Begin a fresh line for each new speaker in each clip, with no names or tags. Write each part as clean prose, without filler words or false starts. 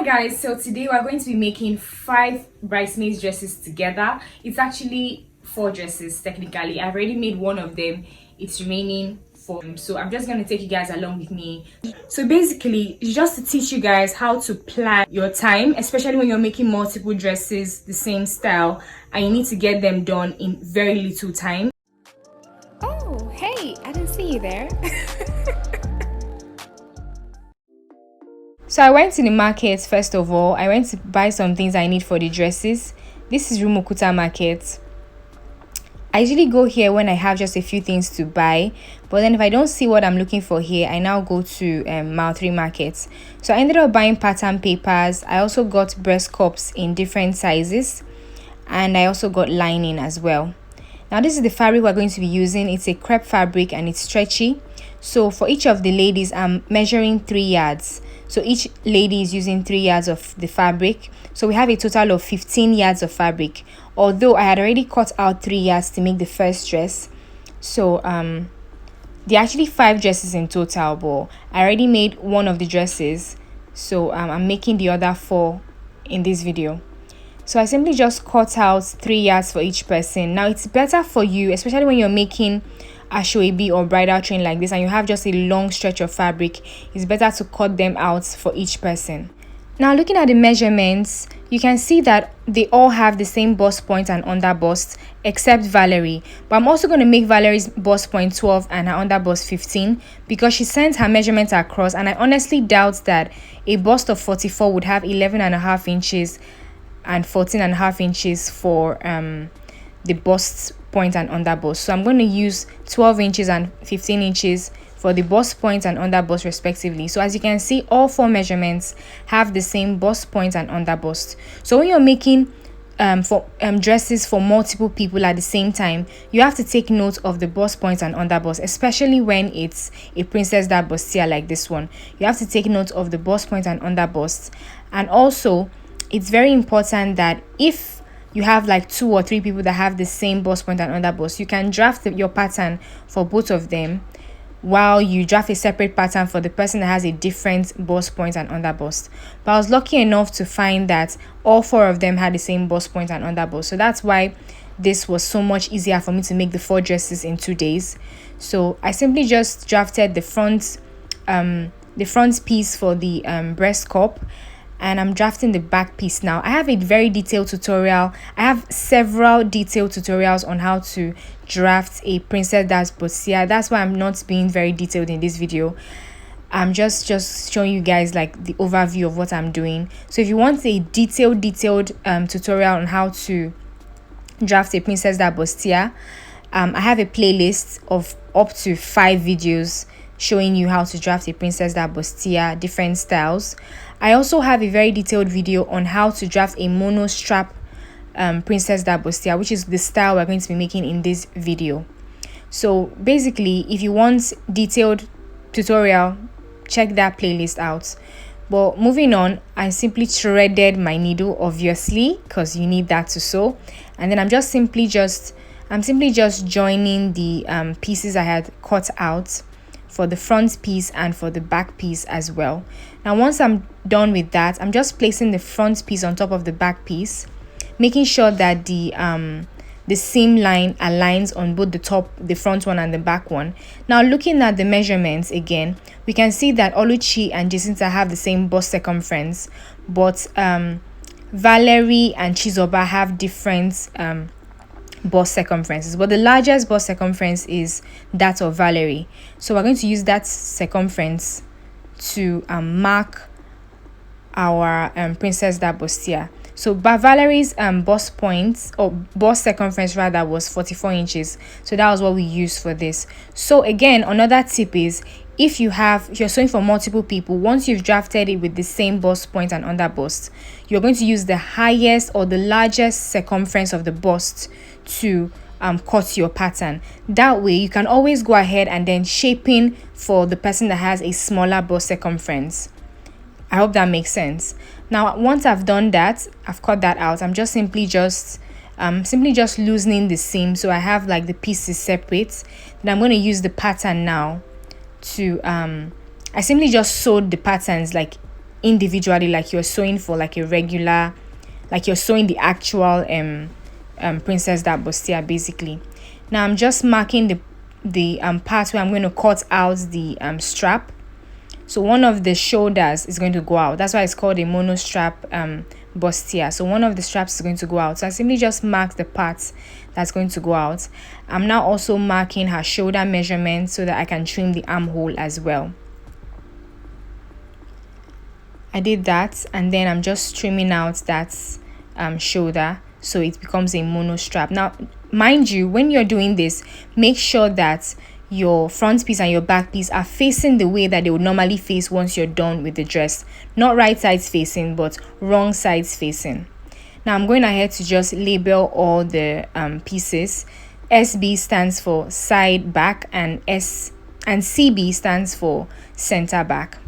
guys, so today we're going to be making 5 bridesmaids dresses together. It's actually 4 dresses technically. I've already made one of them. It's remaining 4. So I'm just going to take you guys along with me. So basically, it's just to teach you guys how to plan your time, especially when you're making multiple dresses the same style and you need to get them done in very little time.
Oh, hey, I didn't see you there.
So I went to the market first of all. I went to buy some things I need for the dresses. This is Rumukuta Market. I usually go here when I have just a few things to buy, but then if I don't see what I'm looking for here, I now go to Mile 3 Market. So I ended up buying pattern papers. I also got breast cups in different sizes, and I also got lining as well. Now this is the fabric we're going to be using. It's a crepe fabric and it's stretchy. So for each of the ladies, I'm measuring 3 yards. So each lady is using 3 yards of the fabric. So we have a total of 15 yards of fabric. Although I had already cut out 3 yards to make the first dress. So there are actually 5 dresses in total, but I already made one of the dresses. So I'm making the other 4 in this video. So I simply just cut out 3 yards for each person. Now it's better for you, especially when you're making ashwabi or bridal train like this and you have just a long stretch of fabric, it's better to cut them out for each person. Now looking at the measurements, you can see that they all have the same bust point and under bust except Valerie, but I'm also going to make Valerie's bust point 12 and her under bust 15 because she sent her measurements across, and I honestly doubt that a bust of 44 would have 11.5 inches and 14.5 inches for the bust point and under bust. So I'm going to use 12 inches and 15 inches for the bust point and under bust respectively. So as you can see, all 4 measurements have the same bust point and under bust. So when you're making dresses for multiple people at the same time, you have to take note of the bust point and under bust, especially when it's a princess that bustier like this one. You have to take note of the bust point and under bust. And also it's very important that if you have like 2 or 3 people that have the same bust point and under bust, you can draft your pattern for both of them while you draft a separate pattern for the person that has a different bust point and under bust. But I was lucky enough to find that all 4 of them had the same bust point and under bust. So that's why this was so much easier for me to make the 4 dresses in 2 days. So I simply just drafted the front piece for the breast cup, and I'm drafting the back piece now. I have a very detailed tutorial. I have several detailed tutorials on how to draft a princess that's bustier. That's why I'm not being very detailed in this video. I'm just showing you guys like the overview of what I'm doing. So if you want a detailed tutorial on how to draft a princess that bustier, I have a playlist of up to 5 videos showing you how to draft a princess that bustier, different styles. I also have a very detailed video on how to draft a mono strap princess that bustier, which is the style we're going to be making in this video. So basically, if you want detailed tutorial, check that playlist out. But moving on, I simply threaded my needle, obviously, because you need that to sew. And then I'm simply just joining the pieces I had cut out for the front piece and for the back piece as well. Now once I'm done with that, I'm just placing the front piece on top of the back piece, making sure that the seam line aligns on both the front one and the back one. Now looking at the measurements again, we can see that Oluchi and Jacinta have the same bust circumference, but Valerie and Chizoba have different bust circumferences, but the largest bust circumference is that of Valerie. So we're going to use that circumference to mark our princess that bustier. So Valerie's bust point, or bust circumference rather, was 44 inches. So that was what we used for this. So again, another tip is, if you're sewing for multiple people, once you've drafted it with the same bust point and under bust, you're going to use the highest or the largest circumference of the bust to cut your pattern. That way you can always go ahead and then shape in for the person that has a smaller bust circumference. I hope that makes sense. Now once I've done that, I've cut that out, I'm just simply just loosening the seam so I have like the pieces separate. Then I'm going to use the pattern now to I simply just sewed the patterns like individually, like you're sewing for like a regular, like you're sewing the actual princess that bustier basically. Now I'm just marking the part where I'm going to cut out the strap. So one of the shoulders is going to go out. That's why it's called a mono strap bustier. So one of the straps is going to go out. So I simply just mark the part that's going to go out. I'm now also marking her shoulder measurement so that I can trim the armhole as well. I did that, and then I'm just trimming out that shoulder so it becomes a mono strap. Now mind you, when you're doing this, make sure that your front piece and your back piece are facing the way that they would normally face once you're done with the dress. Not right sides facing, but wrong sides facing. Now I'm going ahead to just label all the pieces. SB stands for side back, and CB stands for center back,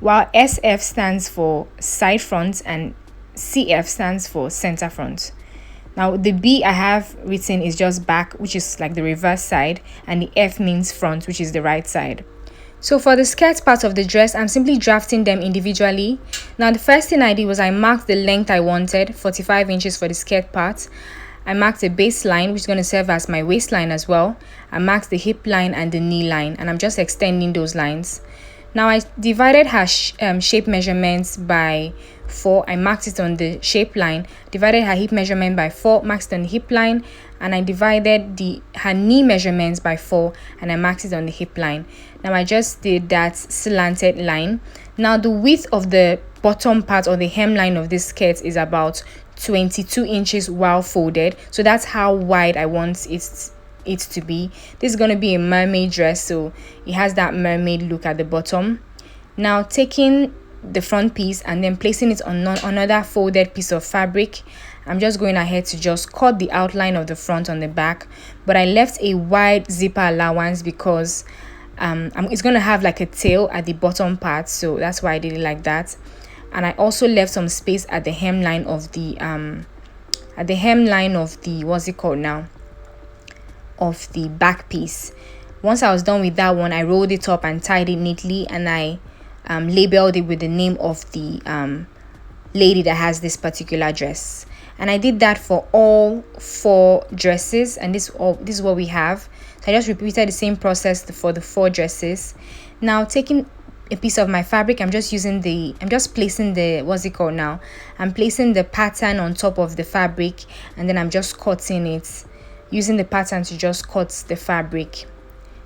while SF stands for side front and CF stands for center front. Now the B I have written is just back, which is like the reverse side, and the F means front, which is the right side. So for the skirt part of the dress, I'm simply drafting them individually. Now the first thing I did was I marked the length I wanted, 45 inches for the skirt part. I marked the baseline, which is going to serve as my waistline as well. I marked the hip line and the knee line, and I'm just extending those lines. Now I divided her shape measurements by 4. I marked it on the shape line, divided her hip measurement by 4, marked it on the hip line, and I divided her knee measurements by 4, and I marked it on the hip line. Now I just did that slanted line. Now the width of the bottom part or the hemline of this skirt is about 22 inches while folded. So that's how wide I want it to be. This is going to be a mermaid dress, so it has that mermaid look at the bottom. Now taking the front piece and then placing it on another folded piece of fabric, I'm just going ahead to just cut the outline of the front on the back, but I left a wide zipper allowance because it's going to have like a tail at the bottom part, so that's why I did it like that. And I also left some space at the hemline of the what's it called now, of the back piece. Once I was done with that one, I rolled it up and tied it neatly, and I labeled it with the name of the lady that has this particular dress. And I did that for all 4 dresses, and this is what we have. So I just repeated the same process for the 4 dresses. Now taking a piece of my fabric, I'm just placing the I'm placing the pattern on top of the fabric, and then I'm just cutting it, using the pattern to just cut the fabric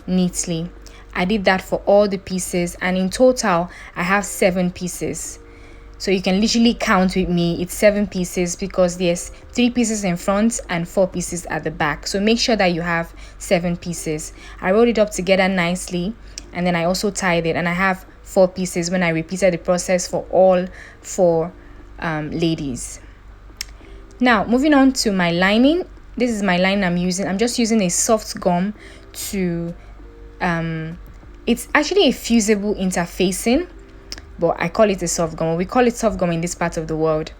neatly. I did that for all the pieces, and in total I have 7 pieces. So you can literally count with me, it's 7 pieces because there's 3 pieces in front and 4 pieces at the back. So make sure that you have 7 pieces. I rolled it up together nicely, and then I also tied it, and I have 4 pieces when I repeated the process for all 4 ladies. Now moving on to my lining. This is my line I'm using. I'm just using a soft gum to it's actually a fusible interfacing, but I call it a soft gum. We call it soft gum in this part of the world.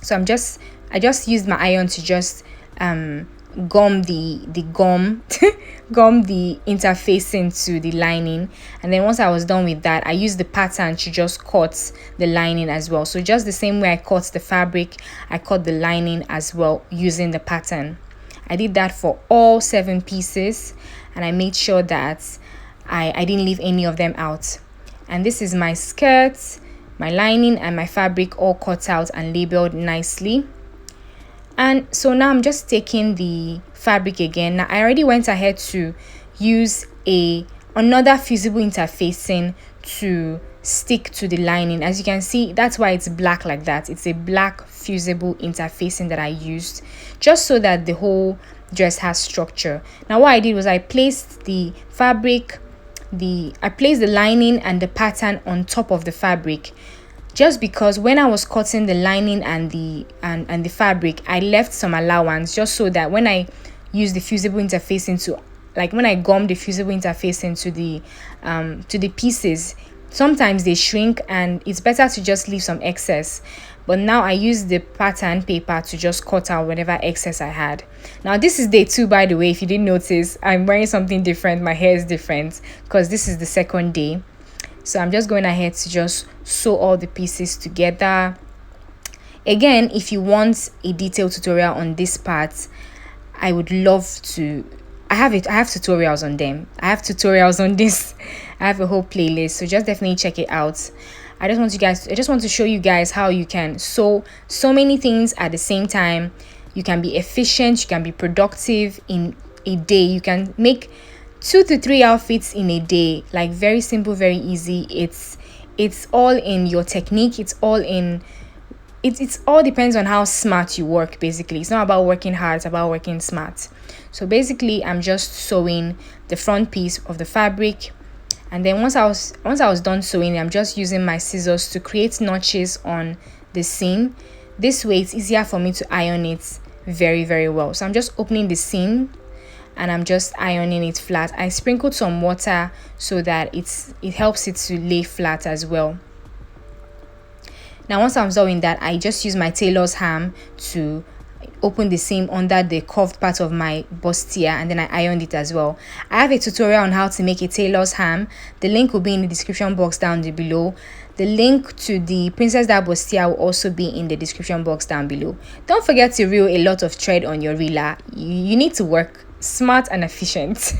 So I just used my iron to just gum the gum the interfacing to the lining, and then once I was done with that, I used the pattern to just cut the lining as well. So just the same way I cut the fabric, I cut the lining as well using the pattern. I did that for all 7 pieces, and I made sure that I didn't leave any of them out. And this is my skirt, my lining and my fabric all cut out and labeled nicely. And so now I'm just taking the fabric again. Now I already went ahead to use another fusible interfacing to stick to the lining. As you can see, that's why it's black like that. It's a black fusible interfacing that I used just so that the whole dress has structure. Now what I did was I placed the fabric, I placed the lining and the pattern on top of the fabric, just because when I was cutting the lining and the fabric, I left some allowance just so that when I use the fusible interfacing to, like when I gum the fusible interfacing to the pieces, sometimes they shrink and it's better to just leave some excess. But now I use the pattern paper to just cut out whatever excess I had. Now this is day 2, by the way. If you didn't notice, I'm wearing something different. My hair is different because this is the second day. So I'm just going ahead to just sew all the pieces together. Again, if you want a detailed tutorial on this part, I would love to. I have tutorials on them. I have tutorials on this. I have a whole playlist, so just definitely check it out. I just want to show you guys how you can sew so many things at the same time. You can be efficient, you can be productive in a day. You can make 2 to 3 outfits in a day. Like, very simple, very easy. It's all in your technique. It's all depends on how smart you work. Basically, it's not about working hard, it's about working smart. So basically, I'm just sewing the front piece of the fabric, and then once I was done sewing, I'm just using my scissors to create notches on the seam. This way it's easier for me to iron it very, very well. So I'm just opening the seam and I'm just ironing it flat. I sprinkled some water so that it helps it to lay flat as well. Now once I'm done with that, I just use my tailor's ham to open the seam under the curved part of my bustier, and then I ironed it as well. I have a tutorial on how to make a tailor's ham. The link will be in the description box down below. The link to the princess that bustier will also be in the description box down below. Don't forget to reel a lot of thread on your reeler. You need to work smart and efficient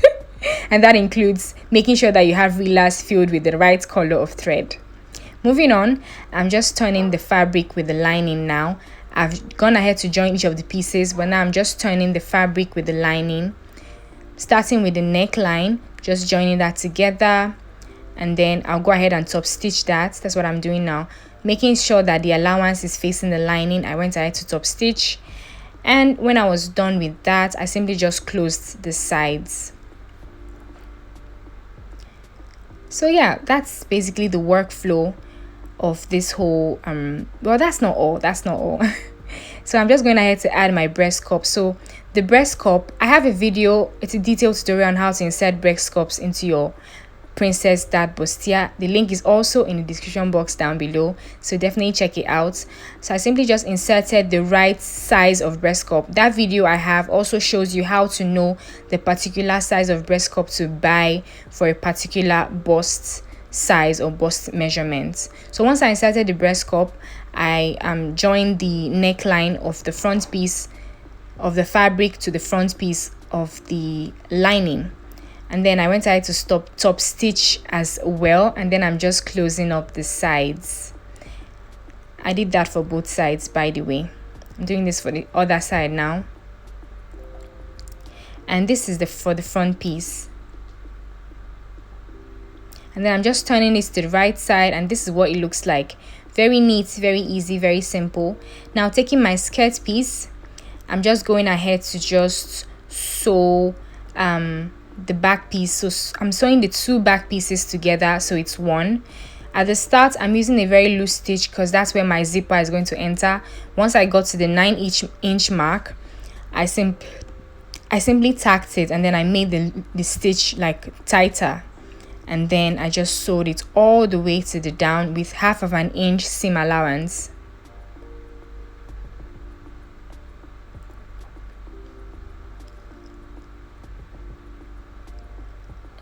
and that includes making sure that you have reelers filled with the right color of thread. Moving on, I'm just turning the fabric with the lining now. I've gone ahead to join each of the pieces, but now I'm just turning the fabric with the lining, starting with the neckline, just joining that together, and then I'll go ahead and top stitch that. That's what I'm doing now, making sure that the allowance is facing the lining. I went ahead to top stitch, and when I was done with that, I simply just closed the sides. So yeah, that's basically the workflow of this whole well, that's not all. So I'm just going ahead to add my breast cup. So the breast cup, I have a video, it's a detailed tutorial on how to insert breast cups into your princess that bustier. The link is also in the description box down below, so definitely check it out. So I simply just inserted the right size of breast cup. That video I have also shows you how to know the particular size of breast cup to buy for a particular bust size or bust measurements. So once I inserted the breast cup, I joined the neckline of the front piece of the fabric to the front piece of the lining, and then I went ahead to top stitch as well, and then I'm just closing up the sides. I did that for both sides, by the way. I'm doing this for the other side now, and this is for the front piece. And then I'm just turning it to the right side, and this is what it looks like. Very neat, very easy, very simple. Now taking my skirt piece, I'm just going ahead to just sew the back piece. So I'm sewing the two back pieces together so it's one. At the start, I'm using a very loose stitch because that's where my zipper is going to enter. Once I got to the 9-inch mark, I simply tacked it, and then I made the stitch like tighter, and then I just sewed it all the way to the down with 1/2 inch seam allowance.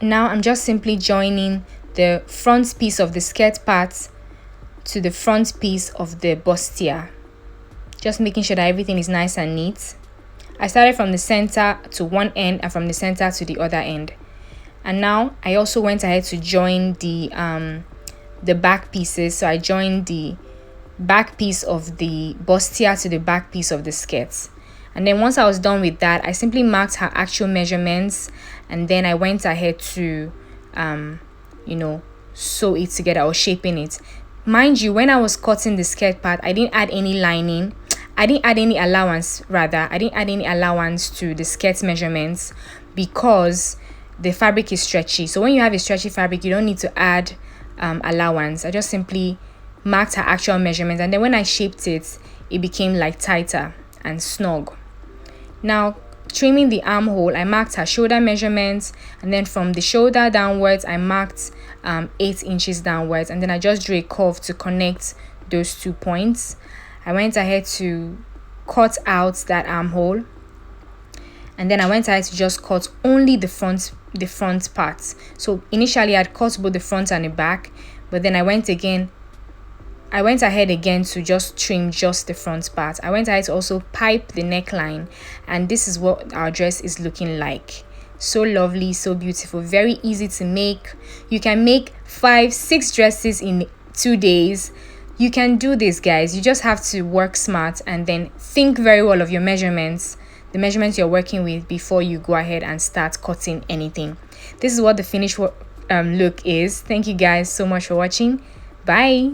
Now I'm just simply joining the front piece of the skirt part to the front piece of the bustier, just making sure that everything is nice and neat. I started from the center to one end and from the center to the other end. And now I also went ahead to join the back pieces. So I joined the back piece of the bustier to the back piece of the skirt. And then once I was done with that, I simply marked her actual measurements, and then I went ahead to sew it together or shaping it. Mind you, when I was cutting the skirt part, I didn't add any lining. I didn't add any allowance to the skirt measurements because the fabric is stretchy. So when you have a stretchy fabric, you don't need to add allowance. I just simply marked her actual measurements, and then when I shaped it, it became like tighter and snug. Now trimming the armhole, I marked her shoulder measurements, and then from the shoulder downwards I marked 8 inches downwards, and then I just drew a curve to connect those 2 points. I went ahead to cut out that armhole, and then I went ahead to just cut only the front the front part. So initially I'd cut both the front and the back, but then I went ahead again to just trim just the front part. I went ahead to also pipe the neckline, and this is what our dress is looking like. So lovely, so beautiful, very easy to make. You can make 5-6 dresses in 2 days. You can do this, guys. You just have to work smart and then think very well of your measurements, the measurements you're working with, before you go ahead and start cutting anything. This is what the finished look is. Thank you guys so much for watching. Bye.